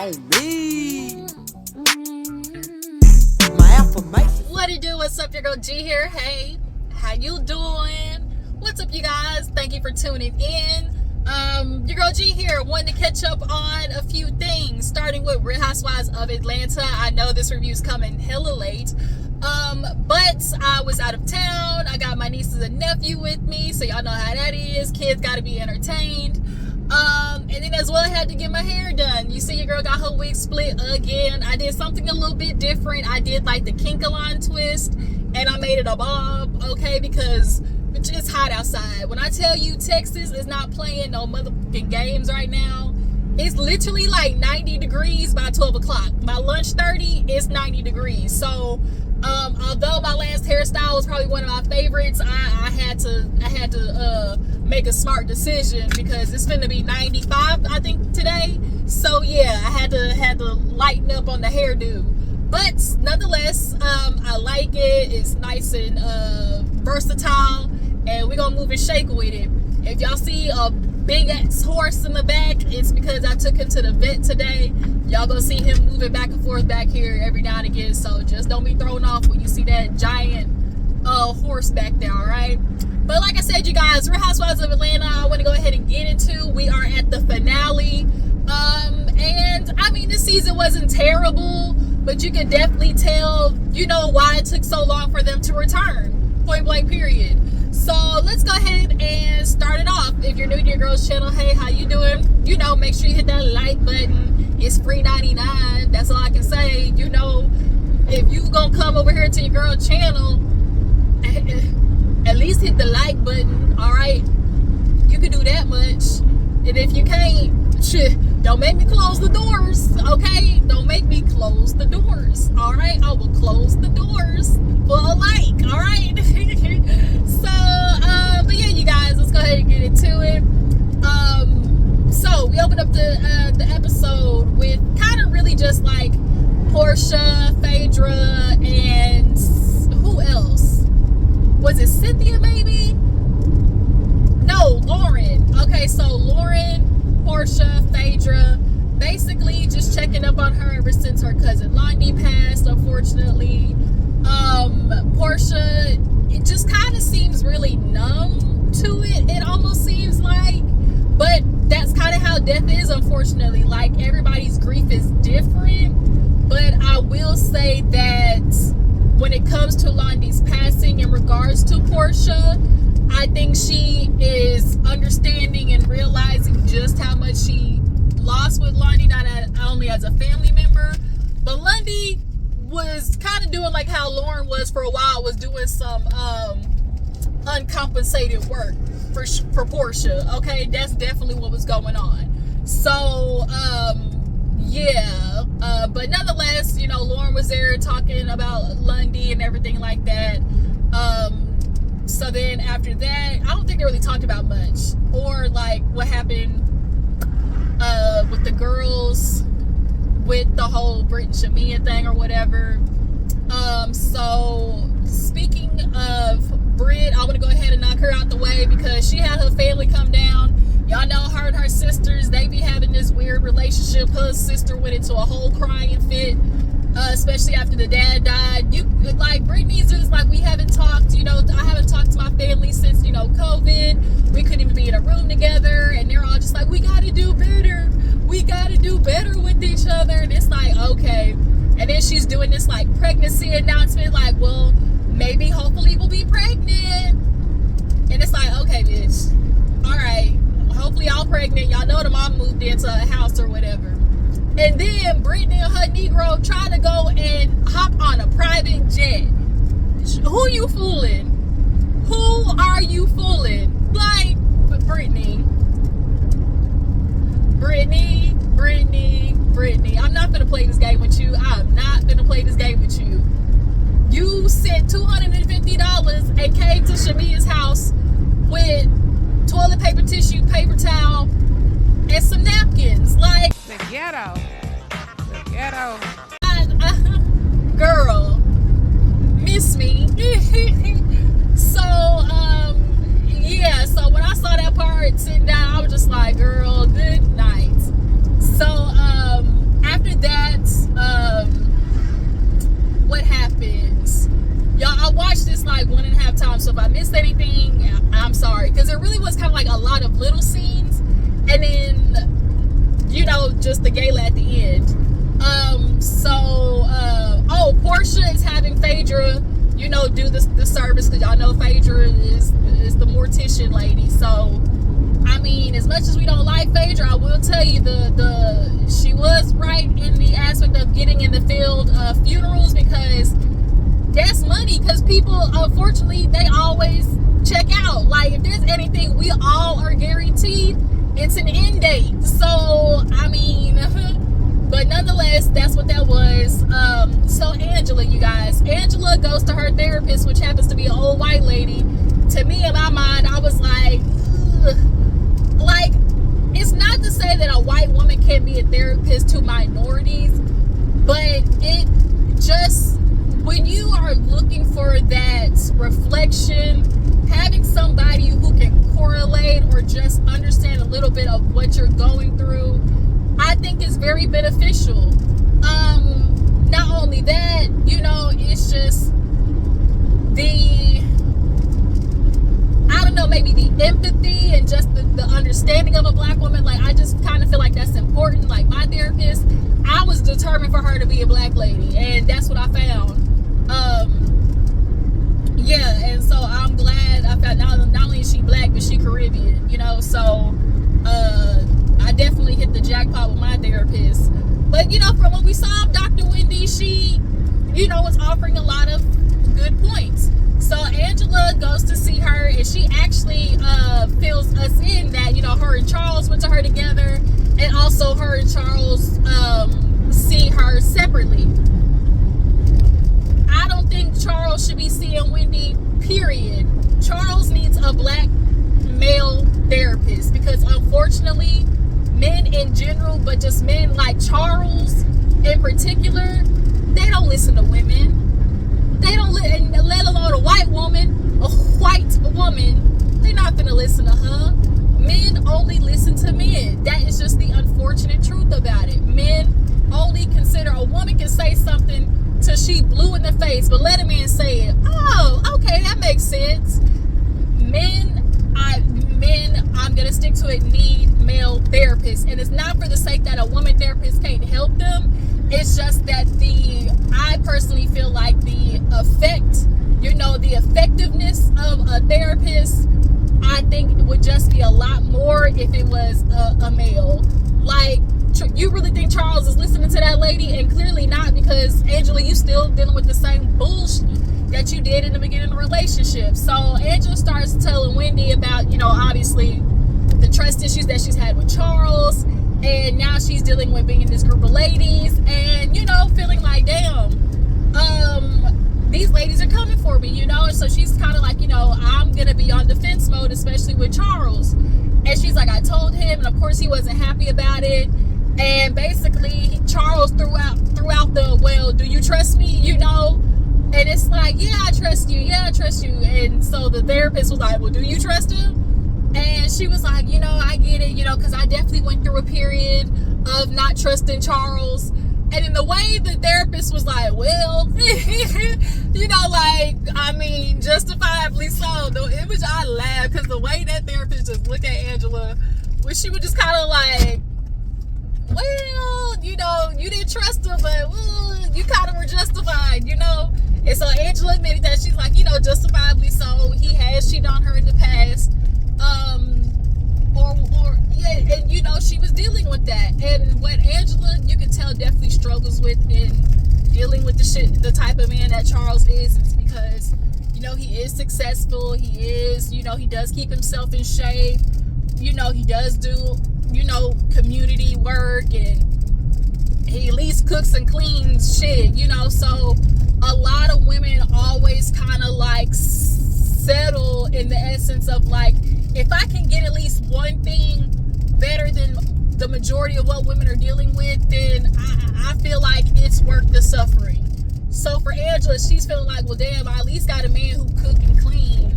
on me. My affirmation. What it do? What's up? Your girl G here. Hey, how you doing? What's up, you guys? Thank you for tuning in. Your girl G here, wanting to catch up on a few things, starting with Real Housewives of Atlanta. I know this review's coming hella late, but I was out of town. I got my nieces and nephew with me, so y'all know how that is. Kids got to be entertained. And then as well, I had to get my hair done. You see, your girl got her wig split again. I did something a little bit different. I did like the kink-a-line twist, and I made it a bob, okay, because it's hot outside. When I tell you Texas is not playing no motherfucking games right now, it's literally like 90 degrees by 12 o'clock. By lunch 30, it's 90 degrees. So, although my last hairstyle was probably one of my favorites, I had to make a smart decision because it's finna be 95, I think, today. So yeah, I had to lighten up on the hairdo. But nonetheless, I like it. It's nice and versatile, and we're gonna move and shake with it. If y'all see a big ass horse in the back, it's because I took him to the vet today. Y'all gonna see him moving back and forth back here every now and again, so just don't be thrown off when you see that giant horse back there, all right? But like I said, you guys, Real Housewives of Atlanta, I want to go ahead and get into. We are at the finale, and I mean, this season wasn't terrible, but you can definitely tell, you know, why it took so long for them to return, point blank period. So let's go ahead and start it off. If you're new to your girl's channel, hey, how you doing? You know, make sure you hit that like button. It's free 99. That's all I can say. You know, if you gonna come over here to your girl's channel, at least hit the like button, all right? You can do that much. And if you can't, shit, don't make me close the doors, okay? Don't make me close the doors, all right? I will close the doors for a like, all right? So, but yeah, you guys, let's go ahead and get into it. So we opened up the episode with kind of really just like Porsha, Phaedra, and who else? Was it Cynthia maybe? No, Lauren. Okay, so Lauren, Porsha, Phaedra, basically just checking up on her ever since her cousin Londi passed, unfortunately. Porsha, it just kind of seems really numb to it. It almost seems like, but that's kind of how death is, unfortunately. Like, everybody's grief is different, but I will say that when it comes to Londi's passing in regards to Porsha, I think she is understanding and realizing just how much she lost with Londi, not only as a family member, but Londi was kind of doing like how Lauren was for a while, was doing some uncompensated work for Porsha. Okay, that's definitely what was going on. So yeah, but nonetheless, you know, Lauren was there talking about Londi and everything like that. So then after that, I don't think they really talked about much, or like what happened with the girls with the whole Brit and Shamia thing or whatever. So speaking of Brit, I want to go ahead and knock her out the way because she had her family come down. Y'all know her and her sisters, they be having this weird relationship. Her sister went into a whole crying fit, especially after the dad died. You like, Brittany's just like, we haven't talked, you know, I haven't talked to my family since, you know, COVID. We couldn't even be in a room together, and they're all just like, we gotta do better. We gotta do better with each other. And it's like, okay. And then she's doing this like pregnancy announcement, like, well, maybe hopefully we'll be pregnant. And it's like, okay, bitch, all right, hopefully y'all pregnant. Y'all know the mom moved into a house or whatever. And then Brittany and her Negro trying to go and hop on a private jet. Who you fooling? Who are you fooling? Like, Brittany. I'm not gonna play this game with you. I'm not gonna play this game with you. You sent $250 and came to Shamia's house with toilet paper, tissue, paper towel, and some napkins. Like, The ghetto. Girl, miss me. So, yeah, so when I saw that part sitting down, I was just like, girl, good night. So, after just the gala at the end. Porsha is having Phaedra, do the service, because y'all know Phaedra is the mortician lady. So, I mean, as much as we don't like Phaedra, I will tell you she was right in the aspect of getting in the field of funerals, because that's money. Because people, unfortunately, they always check out. Like, if there's anything we all are guaranteed, it's an end date. So, I mean, but nonetheless, that's what that was. So Angela, you guys, Angela goes to her therapist, which happens to be an old white lady. To me, in my mind, I was like, ugh. Like, it's not to say that a white woman can't be a therapist to minorities, but it just, when you are looking for that reflection, having somebody who can correlate or just understand a little bit of what you're going through, I think is very beneficial. Not only that, it's just maybe the empathy and just the understanding of a black woman. Like, I just kind of feel like that's important. Like, my therapist, I was determined for her to be a black lady, and that's what I found. And so I'm glad I found not only is she black, but she Caribbean, so I definitely hit the jackpot with my therapist. But from what we saw, Dr. Wendy, she was offering a lot of good points. So Angela goes to see her, and she actually fills us in that her and Charles went to her together, and also her and Charles see her separately. I don't think Charles should be seeing Wendy, period. Charles needs a black male therapist, because unfortunately, men in general, but just men like Charles in particular, they don't listen to women. They don't, let alone a white woman, they're not gonna listen to her. Men only listen to men. That is just the unfortunate truth about it. Men only consider, a woman can say something till she blue in the face, but let a man say it. Oh, okay, that makes sense. I'm gonna stick to it, need male therapists. And it's not for the sake that a woman therapist can't help them. It's just that I personally feel like the effectiveness of a therapist, I think it would just be a lot more if it was a male. Like, you really think Charles is listening to that lady? And clearly not, because Angela, you still dealing with the same bullshit that you did in the beginning of the relationship. So Angela starts telling Wendy about, obviously the trust issues that she's had with Charles, and now she's dealing with being in this group of ladies, and feeling like, damn, these ladies are coming for me, and so she's kind of like, I'm gonna be on defense mode, especially with Charles. And she's like, I told him, and of course he wasn't happy about it. And basically Charles threw out the, well, do you trust me? And it's like, yeah, I trust you. And so the therapist was like, well, do you trust him? And she was like, I get it, because I definitely went through a period of not trusting Charles. And in the way the therapist was like, well, justifiably so. The image, I laughed, because the way that therapist just looked at Angela, where she was just kind of like, well, you didn't trust him, but you kind of were justified, And so Angela admitted that she's like, justifiably so. He has cheated on her in the past. And she was dealing with that. And what Angela, you can tell, definitely struggles with in dealing with the type of man that Charles is because, he is successful. He is, he does keep himself in shape. He does do, community work, and he at least cooks and cleans shit, so a lot of women always kind of like settle in the essence of like, if I can get at least one thing better than the majority of what women are dealing with, then I feel like it's worth the suffering. So for Angela, she's feeling like, well, damn, I at least got a man who cook and clean.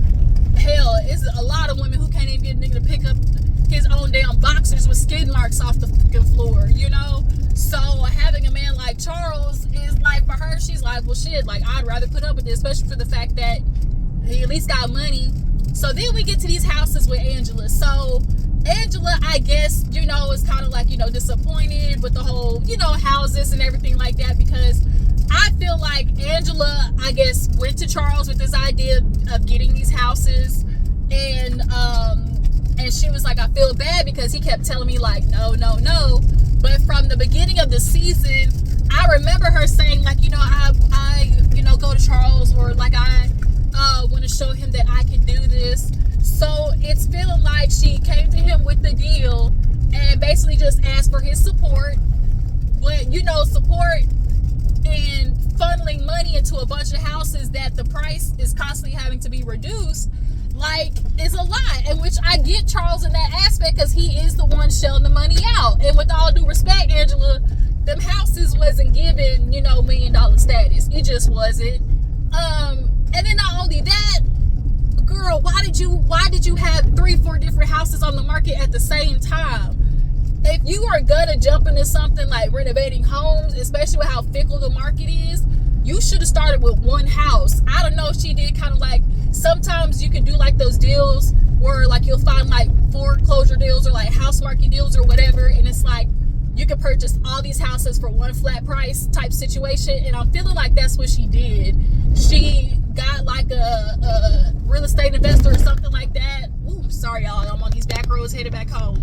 Hell, it's a lot of women who can't even get a nigga to pick up his own damn boxers with skid marks off the fucking floor, So having a man like Charles is like, for her, she's like, well, shit, like, I'd rather put up with this, especially for the fact that he at least got money. So then we get to these houses with Angela. So Angela, I guess, is kind of like, disappointed with the whole, houses and everything like that, because I feel like Angela, I guess, went to Charles with this idea of getting these houses, and she was like, I feel bad because he kept telling me like, no. But from the beginning of the season, I remember her saying like, I go to Charles, or like I want to show him that I can do this. So it's feeling like she came to him with the deal and basically just asked for his support. But support and funneling money into a bunch of houses that the price is constantly having to be reduced, like, is a lot. And which I get Charles in that aspect, because he is the one shelling the money out. And with all due respect, Angela, them houses wasn't given, $1 million status. It just wasn't. And then not only that, girl, why did you have 3-4 different houses on the market at the same time? If you are gonna jump into something like renovating homes, especially with how fickle the market is, you should have started with one house. I don't know if she did kind of like, sometimes you can do like those deals where like you'll find like foreclosure deals or like house market deals or whatever, and it's like you could purchase all these houses for one flat price type situation. And I'm feeling like that's what she did. She got like a real estate investor or something like that. Ooh, sorry y'all, I'm on these back roads headed back home.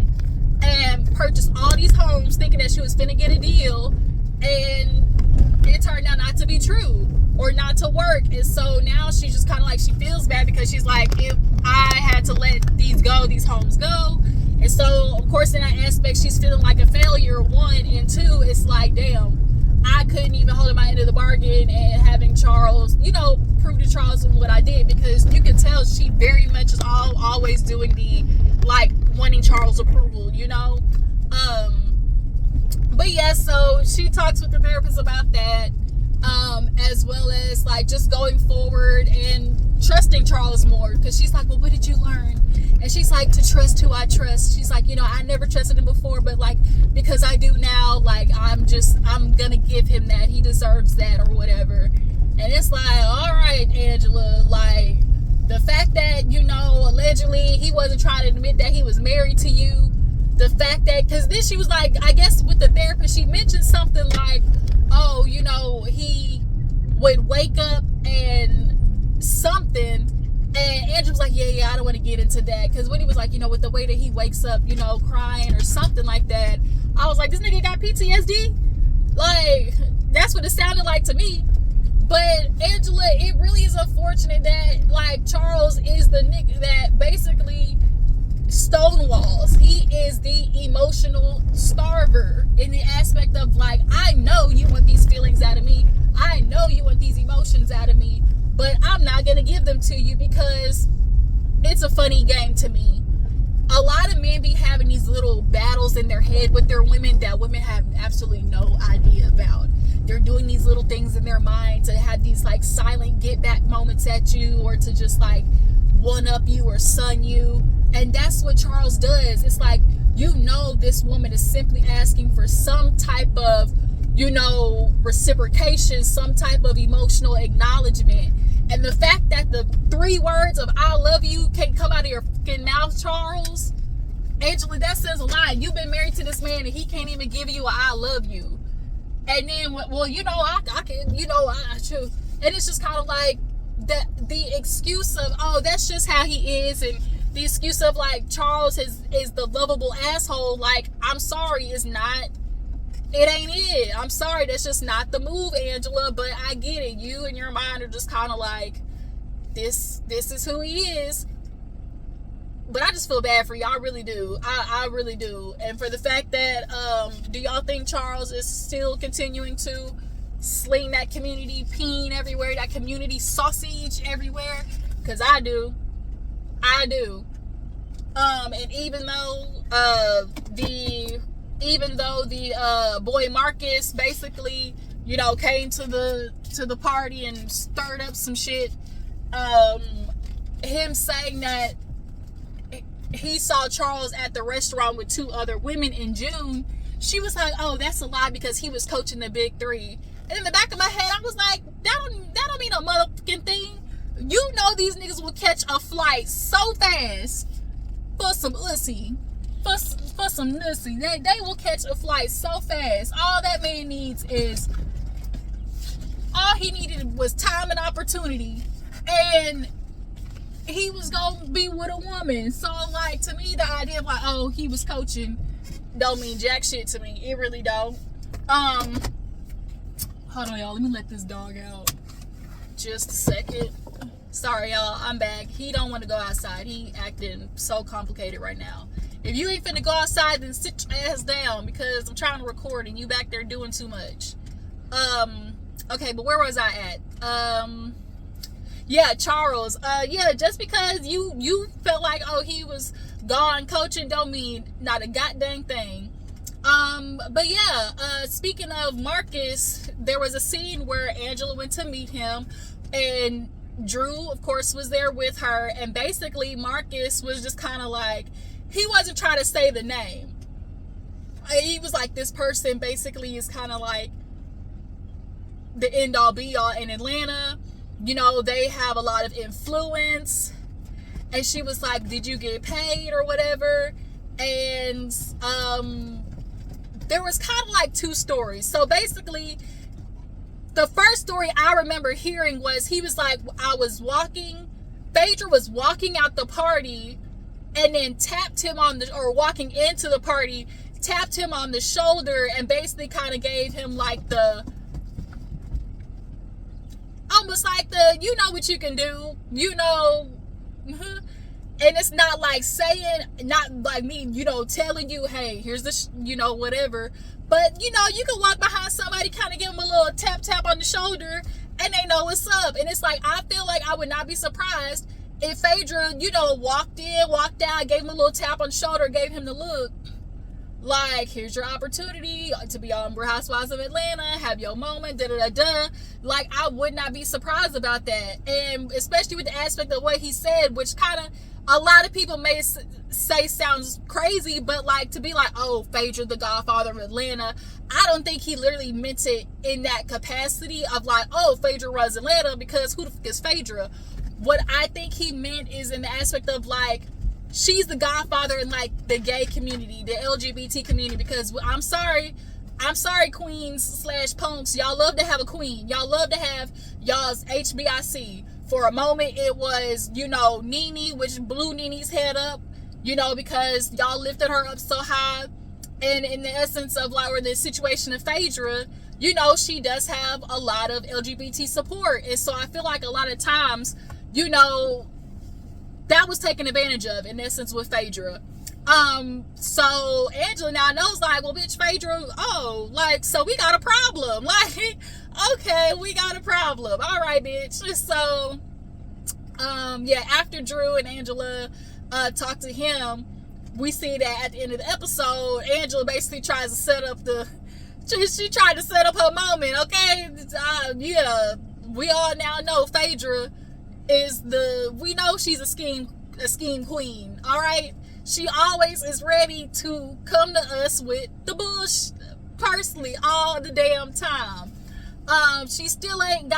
And purchased all these homes thinking that she was finna get a deal, and it turned out not to be true or not to work. And so now she's just kind of like, she feels bad because she's like, if I had to let these homes go. And so of course in that aspect she's feeling like a failure, one, and two, it's like, damn, I couldn't even hold my end of the bargain, and having Charles, prove to Charles what I did, because you can tell she very much is always doing the like wanting Charles' approval, but yeah, so she talks with the therapist about that, as well as like just going forward and trusting Charles more, because she's like, well, what did you learn? And she's like, to trust who I trust. She's like, I never trusted him before, but like, because I do now, like, I'm gonna give him that. He deserves that, or whatever. And it's like, all right, Angela, like, the fact that, allegedly he wasn't trying to admit that he was married to you. The fact that, because then she was like, I guess with the therapist, she mentioned something like, oh, he would wake up and something. And Andrew was like, yeah, I don't want to get into that. Because when he was like, with the way that he wakes up, crying or something like that, I was like, this nigga got PTSD? Like, that's what it sounded like to me. But Angela, it really is unfortunate that, like, Charles is the nigga that basically stonewalls. He is the emotional starver in the aspect of, like, I know you want these feelings out of me. I know you want these emotions out of me. But I'm not going to give them to you because it's a funny game to me. A lot of men be having these little battles in their head with their women that women have absolutely no idea about. They're doing these little things in their mind to have these like silent get back moments at you, or to just like one up you or sun you. And that's what Charles does. It's like, this woman is simply asking for some type of, reciprocation, some type of emotional acknowledgement. And the fact that the 3 words of I love you can't come out of your fucking mouth, Charles, Angela, that says a lot. You've been married to this man and he can't even give you a I love you. And then, well, I can, I choose. And it's just kind of like the excuse of, oh, that's just how he is. And the excuse of like, Charles is the lovable asshole. Like, I'm sorry, it's not. It ain't it. I'm sorry, that's just not the move, Angela, but I get it. You and your mind are just kind of like, this is who he is. But I just feel bad for you. I really do. I really do. And for the fact that, do y'all think Charles is still continuing to sling that community peen everywhere, that community sausage everywhere? Because I do. And even though the boy Marcus basically, came to the party and stirred up some shit, him saying that he saw Charles at the restaurant with 2 other women in June, she was like, oh, that's a lie because he was coaching the big 3. And in the back of my head, I was like, that don't mean a motherfucking thing. These niggas will catch a flight so fast for some ussy, for some nussy. They will catch a flight so fast. All that man needs is, all he needed was time and opportunity, and he was gonna be with a woman. So like, to me, the idea of like, oh, he was coaching don't mean jack shit to me. It really don't. Hold on, y'all, let me let this dog out just a second. Sorry, y'all, I'm back. He don't want to go outside. He acting so complicated right now. If you ain't finna go outside, then sit your ass down, because I'm trying to record and you back there doing too much. Okay, but where was I at? Yeah, Charles. Yeah, just because you felt like, oh, he was gone coaching don't mean not a goddamn thing. But yeah, speaking of Marcus, there was a scene where Angela went to meet him, and Drew, of course, was there with her, and basically Marcus was just kind of like, he wasn't trying to say the name. He was like, this person basically is kind of like the end all be all in Atlanta. You know, they have a lot of influence. And she was like, did you get paid or whatever? And there was kind of like two stories. So basically, the first story I remember hearing was, he was like, Phaedra was walking out the party and then tapped him on or walking into the party, tapped him on the shoulder and basically kind of gave him like almost like you know what you can do, you know. And it's not like saying, not like me, you know, telling you, hey, here's the, you know, whatever. But, you know, you can walk behind somebody, kind of give them a little tap on the shoulder, and they know what's up. And it's like, I feel like I would not be surprised if Phaedra, you know, walked in, walked out, gave him a little tap on the shoulder, gave him the look. Like, here's your opportunity to be on Real Housewives of Atlanta, have your moment, da-da-da-da. Like, I would not be surprised about that. And especially with the aspect of what he said, which kind of, a lot of people may say sounds crazy, but like, to be like, oh, Phaedra, the godfather of Atlanta, I don't think he literally meant it in that capacity of like, oh, Phaedra runs Atlanta, because who the fuck is Phaedra? What I think he meant is in the aspect of like, she's the godfather in like the gay community, the LGBT community, because I'm sorry queens / punks, y'all love to have a queen. Y'all love to have y'all's HBIC. For a moment, it was, you know, Nene, which blew Nene's head up, you know, because y'all lifted her up so high. And in the essence of like, or the situation of Phaedra, you know, she does have a lot of LGBT support. And so I feel like a lot of times, you know, that was taken advantage of in essence with Phaedra. So Angela now knows like, well, bitch, Phaedra, oh, like, so we got a problem. Like, okay, we got a problem. All right, bitch. So, yeah, after Drew and Angela talk to him, we see that at the end of the episode, Angela basically tries to set up she tried to set up her moment, okay? Yeah, we all now know Phaedra is we know she's a scheme queen, all right? She always is ready to come to us with the bullshit personally all the damn time. She still ain't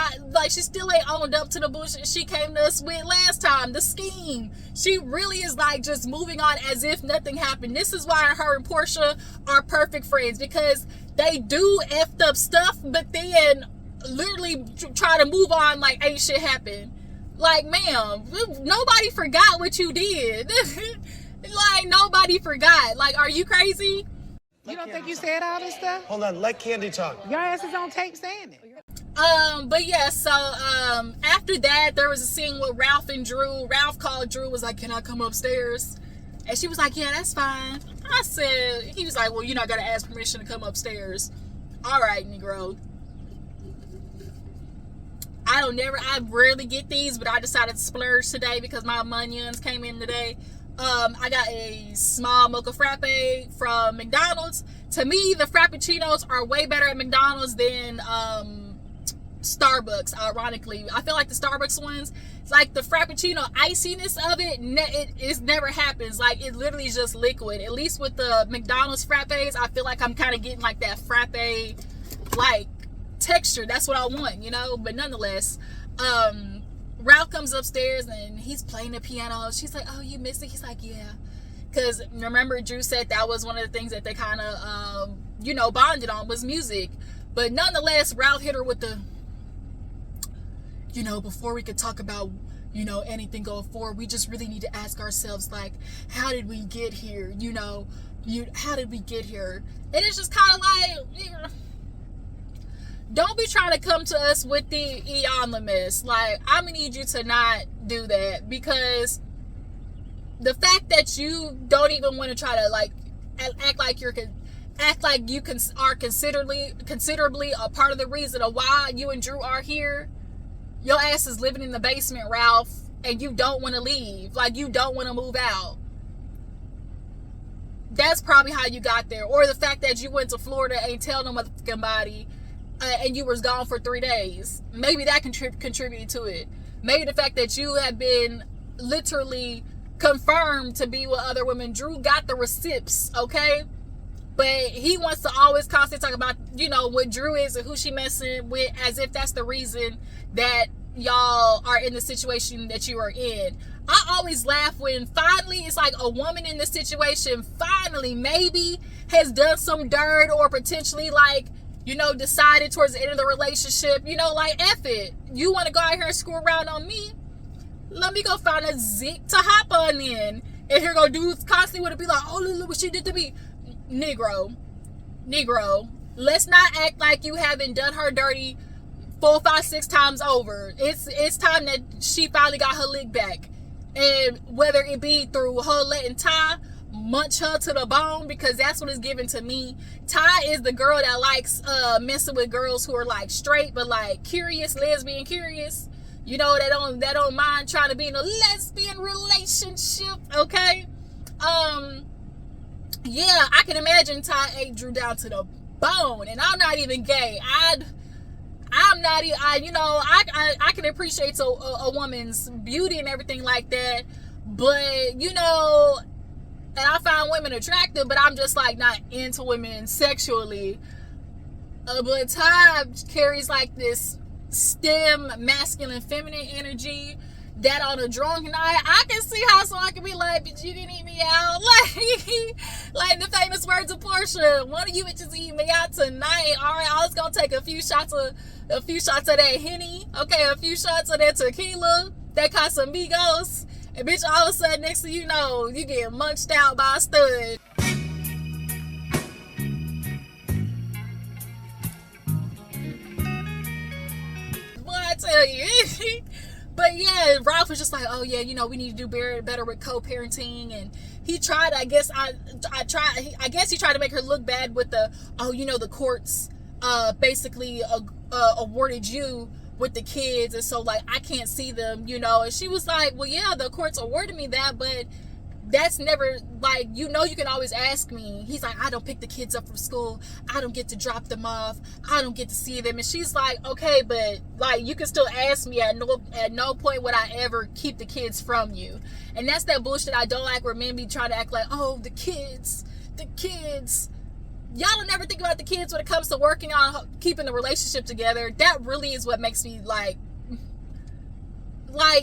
owned up to the bullshit she came to us with last time, the scheme. She really is like just moving on as if nothing happened. This is why her and Porsha are perfect friends, because they do effed up stuff, but then literally try to move on like ain't shit happened. Like, ma'am, nobody forgot what you did. Like, nobody forgot. Like, are you crazy? You don't think you said all this stuff? Hold on, let Candy talk. Your ass is on tape saying it. But yeah, so after that, there was a scene with Ralph and Drew. Ralph called Drew, was like, can I come upstairs? And she was like, yeah, that's fine. I said, he was like, well, you're not gonna ask permission to come upstairs. All right, Negro. I rarely get these, but I decided to splurge today because my Munions came in today. I got a small mocha frappe from McDonald's. To me, the Frappuccinos are way better at McDonald's than Starbucks, ironically. I feel like the Starbucks ones, it's like the Frappuccino iciness of it never happens. Like, it literally is just liquid. At least with the McDonald's frappes, I feel like I'm kind of getting like that frappe, like, texture. That's what I want, you know? But nonetheless, Ralph comes upstairs and he's playing the piano. She's like, oh, you missed it? He's like, yeah. Because remember, Drew said that was one of the things that they kind of, bonded on was music. But nonetheless, Ralph hit her with the, before we could talk about, anything going forward, we just really need to ask ourselves, like, how did we get here? How did we get here? And it's just kind of like, don't be trying to come to us with the anonymous. Like, I'm going to need you to not do that, because the fact that you don't even want to try to, like, act like you are considerably a part of the reason of why you and Drew are here. Your ass is living in the basement, Ralph, and you don't want to leave. Like, you don't want to move out. That's probably how you got there. Or the fact that you went to Florida, ain't tell no motherfucking body, and you was gone for 3 days. Maybe that contributed to it. Maybe the fact that you have been literally confirmed to be with other women. Drew got the receipts, okay? But he wants to always constantly talk about, what Drew is and who she messing with, as if that's the reason that y'all are in the situation that you are in. I always laugh when finally it's like a woman in the situation finally maybe has done some dirt, or potentially, like, decided towards the end of the relationship, like, F it. You want to go out here and screw around on me? Let me go find a zick to hop on in. And here go dudes constantly want to be like, oh, look what she did to me. Negro, let's not act like you haven't done her dirty 4, 5, 6 times over. It's time that she finally got her lick back. And whether it be through her letting Ty munch her to the bone, because that's what it's given to me. Ty is the girl that likes messing with girls who are, like, straight but, like, curious, lesbian curious. That don't mind trying to be in a lesbian relationship, okay? Yeah, I can imagine Ty ate Drew down to the bone, and I'm not even gay. I'm not. I can appreciate a woman's beauty and everything like that, but and I find women attractive, but I'm just, like, not into women sexually. But Ty carries, like, this STEM masculine feminine energy that on a drunk night I can see how someone can be like, bitch, you didn't eat me out, like the famous words of Porsha, one of you bitches eat me out tonight. All right, I was gonna take a few shots of that Henny, okay, a few shots of that tequila, that Casamigos, and bitch, all of a sudden, next thing you know, you get munched out by a stud. I tell you. But yeah, Ralph was just like, oh yeah, we need to do better with co-parenting, and he tried. I guess he tried to make her look bad with the, the courts basically awarded you with the kids, and so, like, I can't see them, and she was like, well, yeah, the courts awarded me that, but that's never, like, you can always ask me. He's like, I don't pick the kids up from school. I don't get to drop them off. I don't get to see them. And she's like, okay, but, like, you can still ask me. At no point would I ever keep the kids from you. And that's that bullshit I don't like, where men be trying to act like, oh, the kids. Y'all don't never think about the kids when it comes to working on keeping the relationship together. That really is what makes me, like,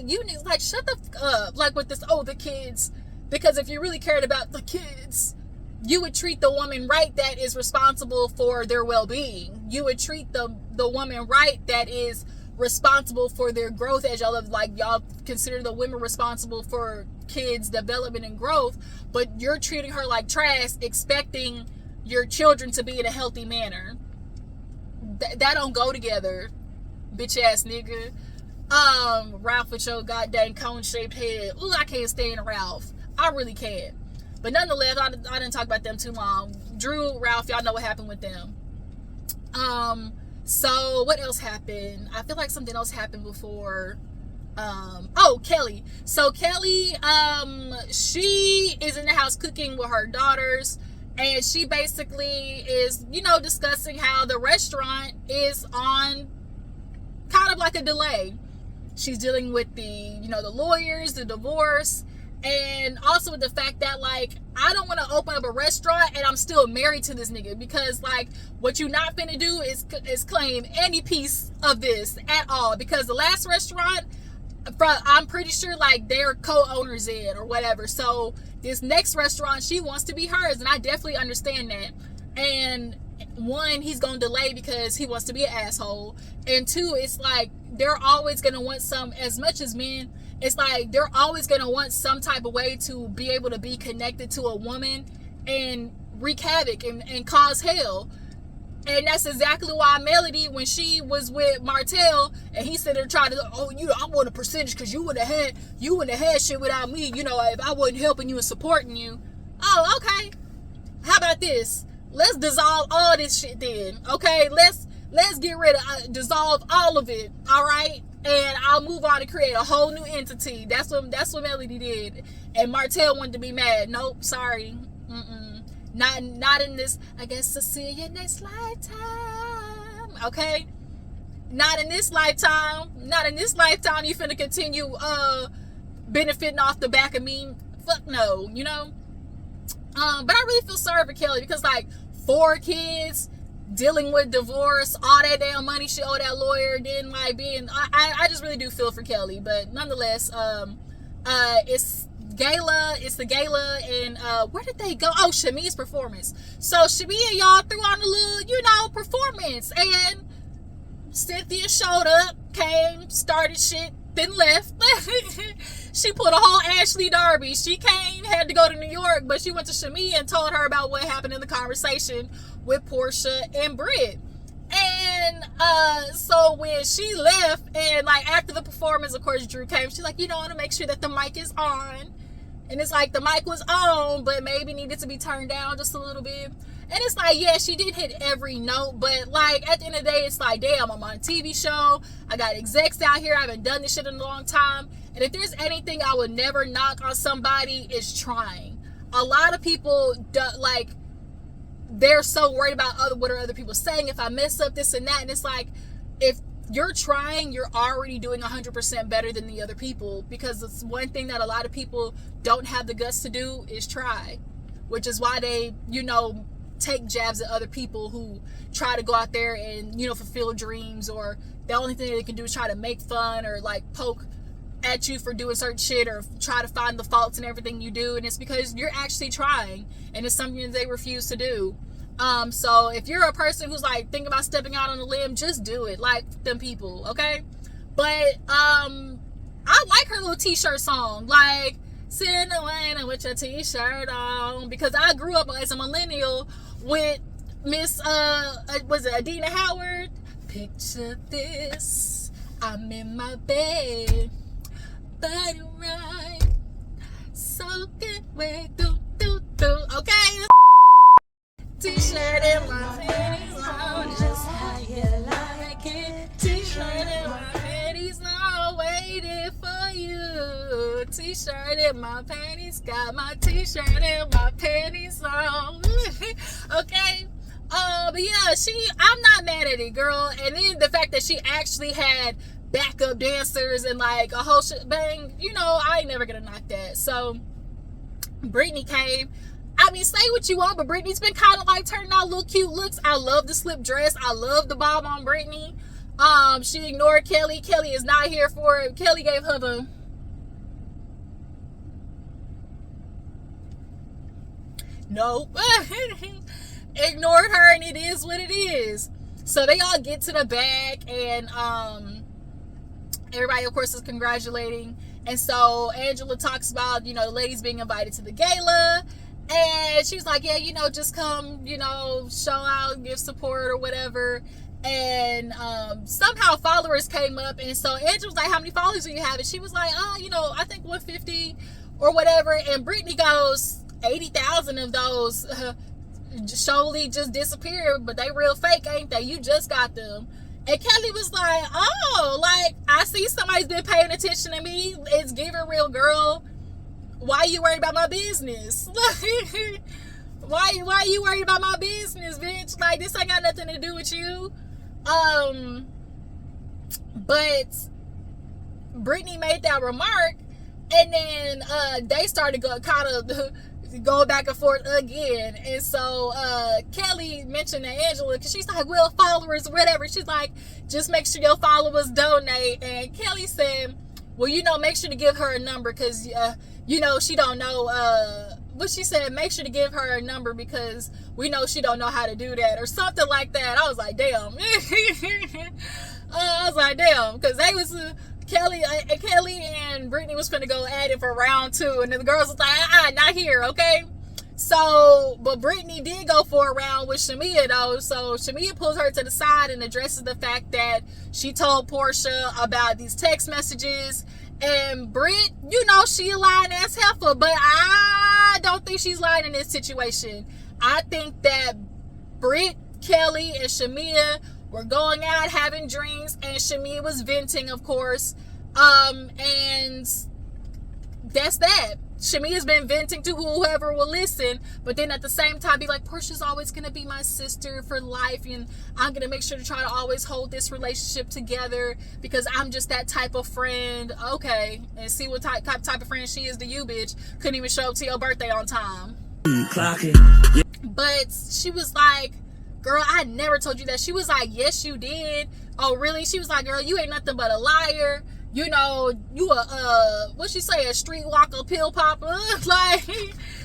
you need, like, shut the fuck up. Like, with this, the kids. Because if you really cared about the kids, you would treat the woman right that is responsible for their well-being. You would treat the woman right that is responsible for their growth, as y'all consider the women responsible for kids' development and growth, but you're treating her like trash, expecting your children to be in a healthy manner. That don't go together, bitch ass nigga. Ralph with your goddamn cone-shaped head. Ooh, I can't stand Ralph. I really can't. But nonetheless, I didn't talk about them too long. Drew, Ralph, y'all know what happened with them. So what else happened? I feel like something else happened before. Kelly. So Kelly, she is in the house cooking with her daughters, and she basically is, discussing how the restaurant is on kind of like a delay. She's dealing with the lawyers, the divorce, and also with the fact that, like, I don't want to open up a restaurant and I'm still married to this nigga, because, like, what you not finna do is claim any piece of this at all, because the last restaurant, I'm pretty sure like they're co-owners in or whatever. So this next restaurant, she wants to be hers, and I definitely understand that. And one, he's gonna delay because he wants to be an asshole, and two, it's like they're always gonna want some, as much as men, it's like they're always gonna want some type of way to be able to be connected to a woman and wreak havoc and cause hell. And that's exactly why Melody, when she was with Martell, and he said, trying to, oh, you know, I want a percentage because you wouldn't have had shit without me, you know, if I wasn't helping you and supporting you. Oh, okay. How about this? Let's dissolve all this shit then, okay? Let's get rid of, dissolve all of it, all right? And I'll move on to create a whole new entity. That's what Melody did. And Martell wanted to be mad. Nope, sorry. Not in this. I guess I'll see you next lifetime. Okay? Not in this lifetime. Not in this lifetime. You finna continue benefiting off the back of me. Fuck no, you know? But I really feel sorry for Kelly because like 4 kids, dealing with divorce, all that damn money she owed that lawyer, then like being I just really do feel for Kelly. But nonetheless, it's the gala, and where did they go? Oh, Shami's performance. So Shami and y'all threw on a little, you know, performance, and Cynthia showed up, came, started shit, then left. She put a whole Ashley Darby. She came, had to go to New York, but she went to Shami and told her about what happened in the conversation with Porsha and Britt. And so when she left, and like after the performance, of course Drew came, she's like, you know, I want to make sure that the mic is on. And it's like the mic was on, but maybe needed to be turned down just a little bit. And it's like, yeah, she did hit every note, but like at the end of the day, it's like, damn, I'm on a TV show. I got execs out here. I haven't done this shit in a long time. And if there's anything I would never knock on somebody, is trying. A lot of people like, they're so worried about what are other people saying, if I mess up this and that. And it's like, if you're trying, you're already doing 100% better than the other people, because it's one thing that a lot of people don't have the guts to do is try, which is why they, you know, take jabs at other people who try to go out there and, you know, fulfill dreams, or the only thing they can do is try to make fun or like poke at you for doing certain shit, or try to find the faults in everything you do. And it's because you're actually trying, and it's something that they refuse to do. So if you're a person who's like thinking about stepping out on a limb, just do it, like them people, okay? But I like her little t-shirt song, like sitting away with your t-shirt on, because I grew up as a millennial with Miss was it Adina Howard? Picture this, I'm in my bed, body right, soaking wet, okay? T-shirt and my panties on, just how you like it. T-shirt and my panties on, waiting for you. T-shirt and my panties, got my t-shirt and my panties on. Okay, but yeah, I'm not mad at it, girl. And then the fact that she actually had backup dancers and like a whole shit bang, you know, I ain't never gonna knock that. So Brittany came. I mean, say what you want, but Brittany's been kind of like turning out little cute looks. I love the slip dress. I love the bob on Brittany. She ignored Kelly. Kelly is not here for it. Kelly gave her the... Nope. Ignored her, and it is what it is. So they all get to the back, and everybody, of course, is congratulating. And so Angela talks about, you know, the ladies being invited to the gala. And she's like, yeah, you know, just come, you know, show out, give support or whatever. And somehow followers came up. And so Angela was like, how many followers do you have? And she was like, oh, you know, I think 150 or whatever. And Brittany goes, 80,000 of those surely just disappeared. But they real fake, ain't they? You just got them. And Kelly was like, oh, like, I see somebody's been paying attention to me. It's giving real, girl. Why you worried about my business? why you worried about my business, bitch? Like, this ain't got nothing to do with you. But Brittany made that remark, and then they started going back and forth again. And so Kelly mentioned to Angela, because she's like, well, followers, whatever. She's like, just make sure your followers donate. And Kelly said, well, make sure to give her a number because, she don't know, what she said, make sure to give her a number because we know she don't know how to do that or something like that. I was like, damn. Because they was, Kelly and Brittany was going to go at it for round 2. And then the girls was like, not here, okay? So, but Brittany did go for a round with Shamia though. So Shamia pulls her to the side and addresses the fact that she told Porsha about these text messages. And Britt, she a lying ass heifer, but I don't think she's lying in this situation. I think that Britt, Kelly, and Shamia were going out having drinks, and Shamia was venting, of course. And that's that. Shamia's been venting to whoever will listen, but then at the same time be like, Porsha's always going to be my sister for life, and I'm going to make sure to try to always hold this relationship together because I'm just that type of friend. Okay, and see what type of friend she is to you, bitch. Couldn't even show up to your birthday on time. But she was like, girl, I never told you that. She was like, yes, you did. Oh, really? She was like, girl, you ain't nothing but a liar. You what she say, a streetwalker, pill popper. Like,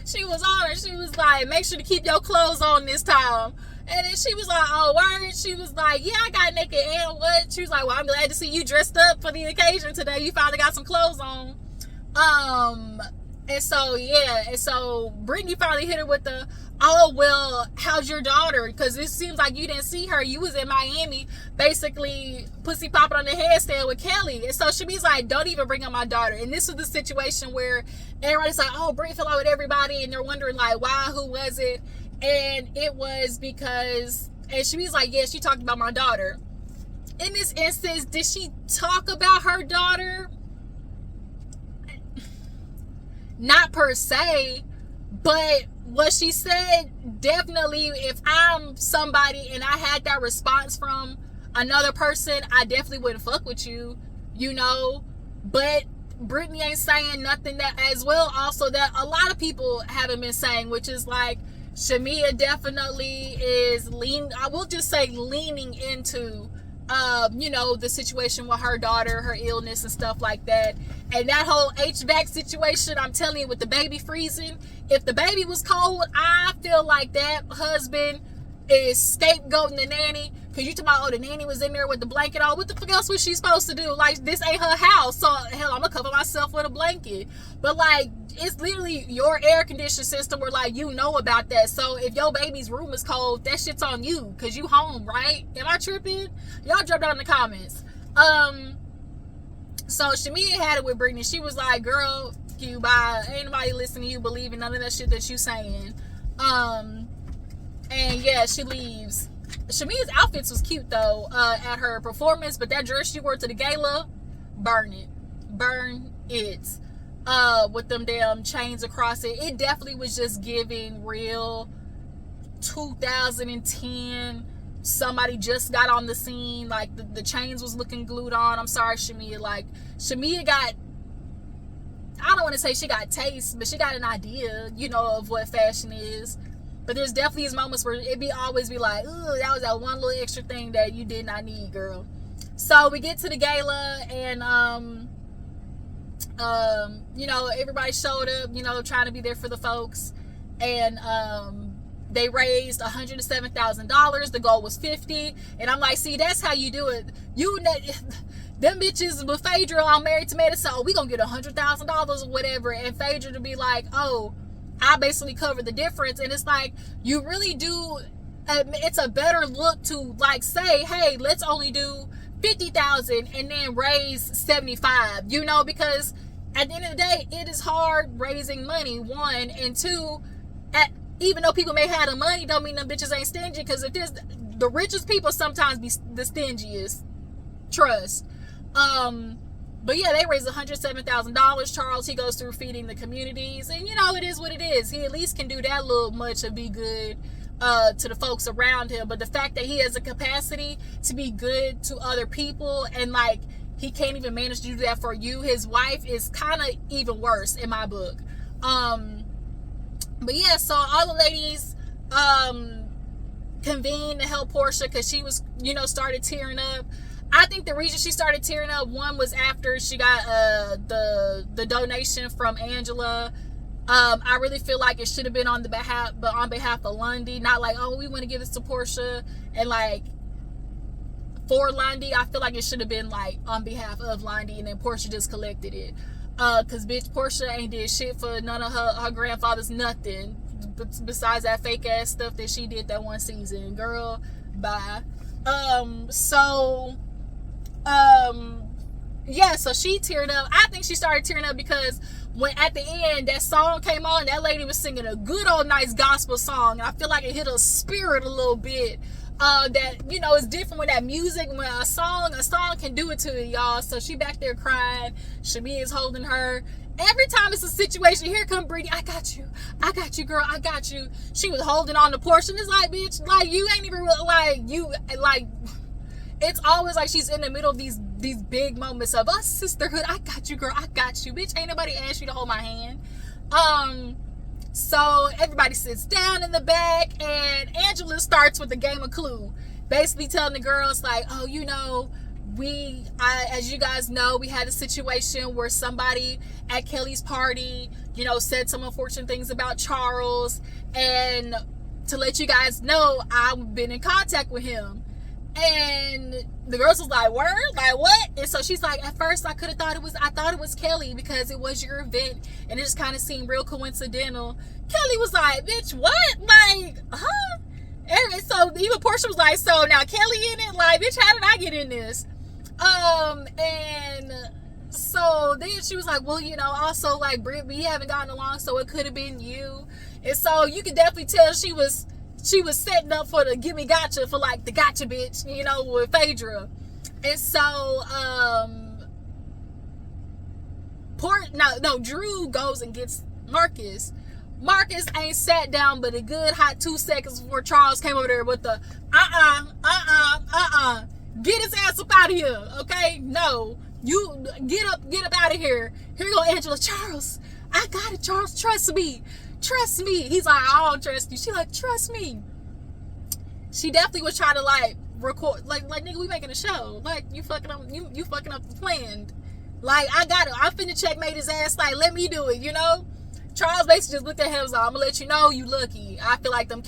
she was on her. She was like, make sure to keep your clothes on this time. And then she was like, oh, word. She was like, yeah, I got naked and what? She was like, well, I'm glad to see you dressed up for the occasion today. You finally got some clothes on. And so Brittany finally hit her with the, oh, well, how's your daughter? Because it seems like you didn't see her. You was in Miami, basically pussy popping on the headstand with Kelly. And so Shami's like, don't even bring up my daughter. And this was the situation where everybody's like, oh, Britt fell out with everybody. And they're wondering, like, why? Who was it? And it was because, and Shami's like, yeah, she talked about my daughter. In this instance, did she talk about her daughter? Not per se, but what she said, definitely, if I'm somebody and I had that response from another person, I definitely wouldn't fuck with you, but Brittany ain't saying nothing that as well also that a lot of people haven't been saying, which is like Shamia definitely is leaning into the situation with her daughter, her illness and stuff like that. And that whole HVAC situation, I'm telling you, with the baby freezing, if the baby was cold, I feel like that husband is scapegoating the nanny. Because you talking about, the nanny was in there with the blanket on. What the fuck else was she supposed to do? Like, this ain't her house. So, hell, I'm going to cover myself with a blanket. But, like, it's literally your air conditioning system where, like, about that. So, if your baby's room is cold, that shit's on you. Because you home, right? Am I tripping? Y'all drop down in the comments. So, Shamia had it with Brittany. She was like, girl, you bye. Ain't nobody listening to you, believing none of that shit that you saying. And, yeah, she leaves. Shamia's outfits was cute though at her performance, but that dress she wore to the gala, burn it with them damn chains across it. It definitely was just giving real 2010. Somebody just got on the scene, like the chains was looking glued on. I'm sorry, Shamia. Like, Shamia got, I don't want to say she got taste, but she got an idea, of what fashion is. But there's definitely these moments where always be like, ooh, that was that one little extra thing that you did not need, girl. So we get to the gala and, everybody showed up, trying to be there for the folks. And they raised $107,000. The goal was $50,000. And I'm like, see, that's how you do it. Them bitches with Phaedra on Married to Medicine, we gonna get $100,000 or whatever. And Phaedra to be like, oh, I basically covered the difference. And it's like, you really do, it's a better look to like say, hey, let's only do 50,000 and then raise 75, because at the end of the day, it is hard raising money, one, and two, even though people may have the money, don't mean them bitches ain't stingy, because if there's the richest people sometimes be the stingiest, trust. But yeah, they raised $107,000. Charles, he goes through feeding the communities. And, it is what it is. He at least can do that little much and be good to the folks around him. But the fact that he has a capacity to be good to other people and, like, he can't even manage to do that for you, his wife, is kind of even worse in my book. But yeah, so all the ladies convened to help Porsha because she was, started tearing up. I think the reason she started tearing up, one was after she got the donation from Angela. I really feel like it should have been on behalf of Lundy, not like, oh, we want to give this to Porsha and like for Lundy. I feel like it should have been like on behalf of Lundy, and then Porsha just collected it. Cause bitch, Porsha ain't did shit for none of her grandfathers, nothing besides that fake ass stuff that she did that one season. Girl, bye. Yeah, so she teared up. I think she started tearing up because when at the end that song came on, that lady was singing a good old nice gospel song. I feel like it hit her spirit a little bit. That, you know, it's different with that music. When a song can do it to you, y'all. So she back there crying. Shami is holding her. Every time it's a situation, here come Brittany, I got you, girl, I got you. She was holding on to Porsha, and it's like, bitch, like, you ain't even like, you, like, it's always like she's in the middle of these big moments of us sisterhood. I got you, girl, I got you, bitch. Ain't nobody asked you to hold my hand. So everybody sits down in the back, and Angela starts with a game of Clue, basically telling the girls like, oh, you know, as you guys know, we had a situation where somebody at Kelly's party, you know, said some unfortunate things about Charles, and to let you guys know, I've been in contact with him. And the girls was like, word? Like, what? And so she's like, at first I thought it was Kelly because it was your event and it just kind of seemed real coincidental. Kelly was like, bitch, what? Like, huh? And so even Porsha was like, so now Kelly in it? Like, bitch, how did I get in this? And so then she was like, well, you know, also like, Britt, we haven't gotten along, so it could have been you. And so you can definitely tell she was setting up for the gimme gotcha, for like the gotcha bitch, you know, with Phaedra. And so Drew goes and gets Marcus. Marcus ain't sat down but a good hot 2 seconds before Charles came over there with the get his ass up out of here, okay? No, you get up out of here. Here go Angela. Charles, I got it. Charles, trust me. He's like, I don't trust you. She like, trust me. She definitely was trying to like record, like nigga, we making a show. Like, you fucking up the plan. Like, I got it. I'm finna checkmate his ass. Like, let me do it, you know? Charles basically just looked at him and was like, I'm gonna let you know you lucky. I feel like had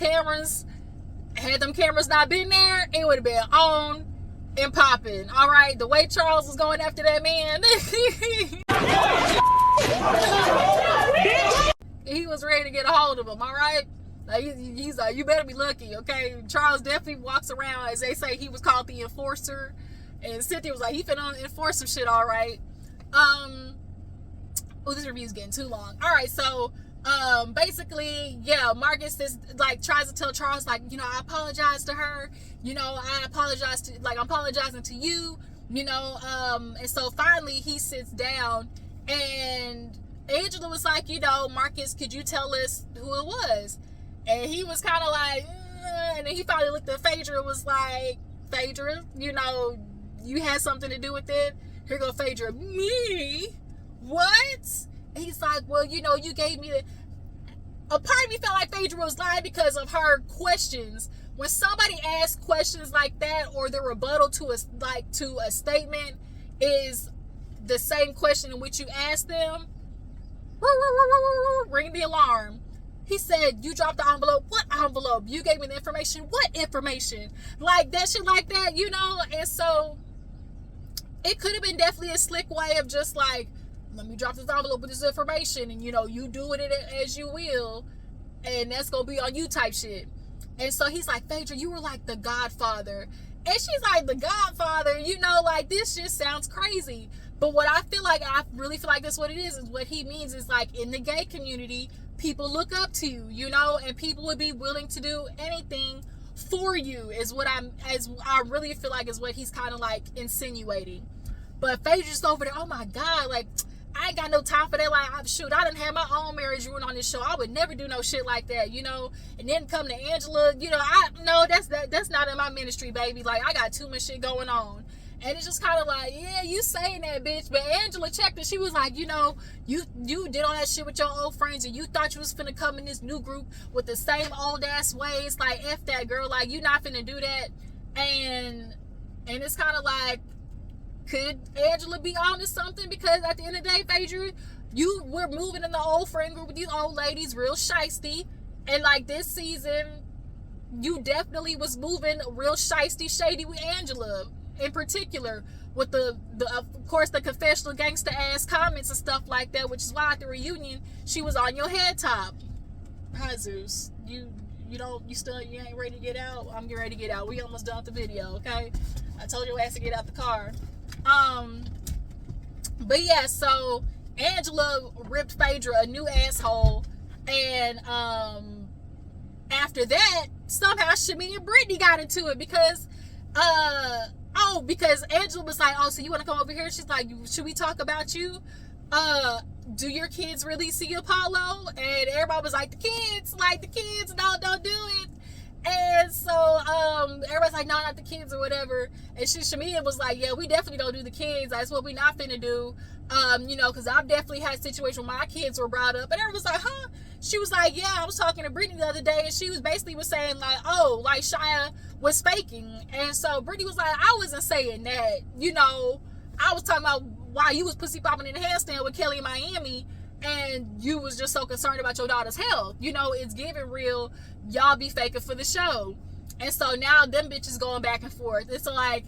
them cameras not been there, it would have been on and popping. All right, the way Charles was going after that man, he was ready to get a hold of him. All right, like, he's like, you better be lucky, okay? Charles definitely walks around, as they say, he was called the enforcer, and Cynthia was like, he finna enforce some shit, all right. Oh, this review's getting too long. All right, so basically, yeah, Marcus is like tries to tell Charles, like, you know, I apologize to her, you know, I'm apologizing to you, you know, and so finally he sits down, and Angela was like, you know, Marcus, could you tell us who it was? And he was kind of like, and then he finally looked at Phaedra and was like, Phaedra, you know, you had something to do with it. Here go Phaedra. Me? What? And he's like, well, you know, you gave me a part of me felt like Phaedra was lying because of her questions. When somebody asks questions like that, or the rebuttal to a statement is the same question in which you ask them, ring the alarm. He said, you dropped the envelope. What envelope? You gave me the information. What information? Like that shit like that, you know? And so it could have been definitely a slick way of just like, let me drop this envelope with this information, and you know, you do with it as you will, and that's gonna be on you type shit. And so he's like, Phaedra, you were like the godfather. And she's like, the godfather, you know, like, this just sounds crazy. But what I really feel like that's what it is what he means is like, in the gay community, people look up to you, you know, and people would be willing to do anything for you, as I really feel like is what he's kind of like insinuating. But Phaedra's just over there, oh my God, like, I ain't got no time for that. Like, I done had my own marriage ruined on this show. I would never do no shit like that, you know. And then come to Angela, you know, that's not in my ministry, baby. Like, I got too much shit going on. And it's just kind of like, yeah, you saying that, bitch. But Angela checked and she was like, you know, you did all that shit with your old friends, and you thought you was finna come in this new group with the same old ass ways. Like, F that, girl. Like, you not finna do that. And And it's kind of like, could Angela be on to something? Because at the end of the day, Phaedra, you were moving in the old friend group with these old ladies, real shiesty. And like this season, you definitely was moving real shiesty, shady with Angela in particular, with the of course the confessional gangster ass comments and stuff like that, which is why at the reunion she was on your head top. Jesus, you ain't ready to get out? I'm getting ready to get out. We almost done with the video, okay? I told your ass to get out the car. But yeah, so Angela ripped Phaedra a new asshole, and after that, somehow Shamia and Brittany got into it because because Angela was like, oh, so you want to come over here? She's like, should we talk about you? Do your kids really see Apollo? And everybody was like, the kids, no, don't do it. And so everybody's like, no, not the kids or whatever. And Shamia was like, yeah, we definitely don't do the kids. That's what we not finna do. Because I've definitely had situations where my kids were brought up. And everyone's like, huh? She was like, yeah, I was talking to Brittany the other day, and she was basically saying like, oh, like Shia was faking. And so Brittany was like, I wasn't saying that. I was talking about why you was pussy popping in the handstand with Kelly in Miami, and you was just so concerned about your daughter's health. It's giving real, y'all be faking for the show. And so now them bitches going back and forth. It's like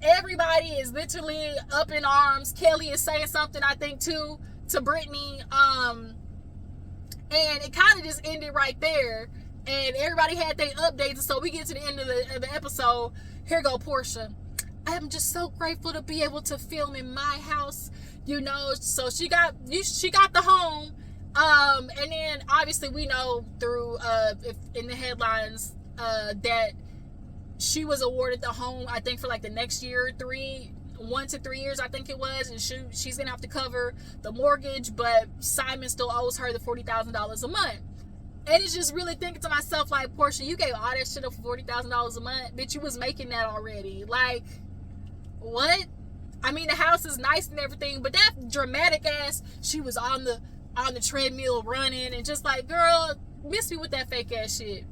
everybody is literally up in arms. Kelly is saying something, I think, too, to Brittany. And it kind of just ended right there. And everybody had their updates. So we get to the end of the episode. Here go Porsha. I'm just so grateful to be able to film in my house. So she got the home. And then obviously we know through if in the headlines that she was awarded the home, I think, for like the next year, 1 to 3 years, I think it was, and she's gonna have to cover the mortgage, but Simon still owes her the $40,000 a month. And it's just really thinking to myself, like, Porsha, you gave all that shit up for $40,000 a month, bitch. You was making that already. Like, what? I mean, the house is nice and everything, but that dramatic ass, she was on the treadmill running, and just like, girl, miss me with that fake ass shit.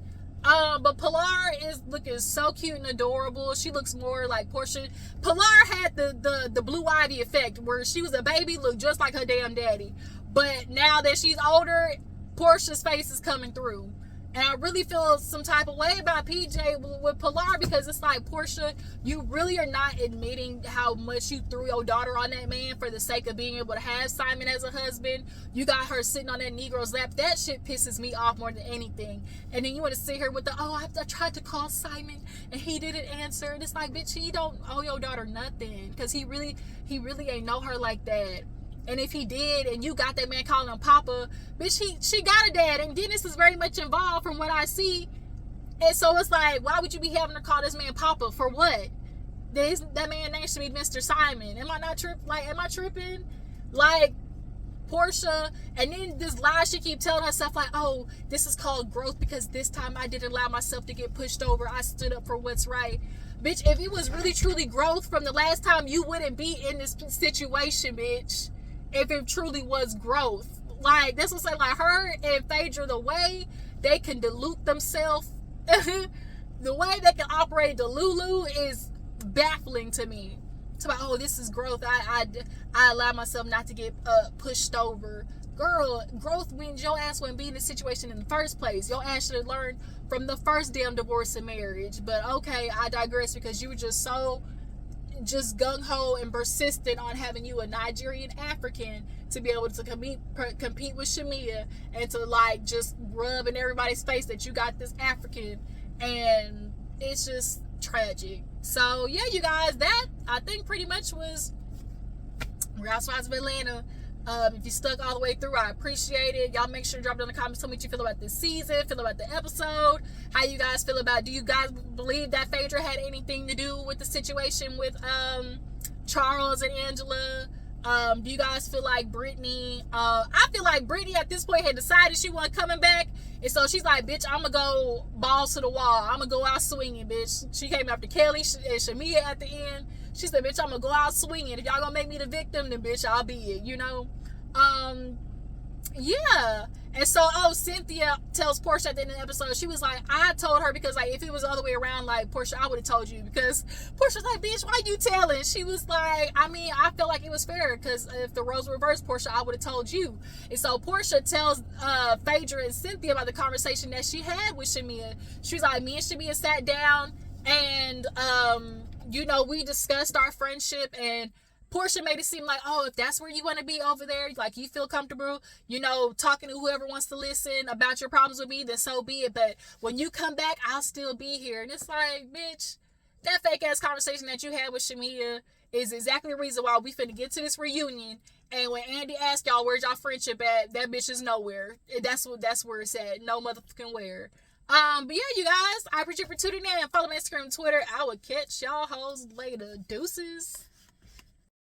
But Pilar is looking so cute and adorable. She looks more like Porsha. Pilar had the Blue Ivy effect, where she was a baby, looked just like her damn daddy. But now that she's older, Porsha's face is coming through. And I really feel some type of way about PJ with Pilar, because it's like, Porsha, you really are not admitting how much you threw your daughter on that man for the sake of being able to have Simon as a husband. You got her sitting on that Negro's lap. That shit pisses me off more than anything. And then you want to sit here with I tried to call Simon and he didn't answer. And it's like, bitch, he don't owe your daughter nothing, because he really ain't know her like that. And if he did, and you got that man calling him Papa, bitch, she got a dad, and Dennis is very much involved from what I see. And so it's like, why would you be having to call this man Papa for what? That man name should be Mr. Simon. Am I tripping? Like, Porsha, and then this lie she keep telling herself, like, oh, this is called growth because this time I didn't allow myself to get pushed over. I stood up for what's right. Bitch, if it was really truly growth from the last time, you wouldn't be in this situation, bitch. If it truly was growth. Like, this was like her and Phaedra, the way they can dilute themselves, the way they can operate the Lulu is baffling to me. It's about, oh, this is growth. I allow myself not to get pushed over. Girl, growth means your ass wouldn't be in this situation in the first place. Your ass should have learned from the first damn divorce and marriage. But okay, I digress, because you were just so gung-ho and persistent on having you a Nigerian African to be able to compete with Shamia, and to like just rub in everybody's face that you got this African, and it's just tragic. So yeah, you guys, that I think pretty much was Housewives of Atlanta. If you stuck all the way through, I appreciate it. Y'all make sure to drop it in the comments. Tell me what you feel about this season, feel about the episode, how you guys feel about, do you guys believe that Phaedra had anything to do with the situation with Charles and Angela? Do you guys feel like Brittany, I feel like Brittany at this point had decided she wasn't coming back, and so she's like, bitch, I'm gonna go balls to the wall, I'm gonna go out swinging, bitch. She came after Kelly and Shamia at the end. She said, bitch, I'm gonna go out swinging. If y'all gonna make me the victim, then bitch, I'll be it, Yeah. And so, Cynthia tells Porsha at the end of the episode, she was like, I told her because, like, if it was the other way around, like, Porsha, I would have told you. Because Porsha's like, bitch, why you telling? She was like, I mean, I feel like it was fair because if the roles were reversed, Porsha, I would have told you. And so Porsha tells Phaedra and Cynthia about the conversation that she had with Shamia. She was like, me and Shamia sat down and, you know, we discussed our friendship, and Porsha made it seem like, oh, if that's where you want to be over there, like you feel comfortable, you know, talking to whoever wants to listen about your problems with me, then so be it. But when you come back, I'll still be here. And it's like, bitch, that fake ass conversation that you had with Shamia is exactly the reason why we finna get to this reunion. And when Andy asked y'all where's y'all friendship at, that bitch is nowhere. That's where it's at. No motherfucking where. But yeah, you guys, I appreciate you for tuning in. Follow me on Instagram and Twitter. I will catch y'all hoes later. Deuces.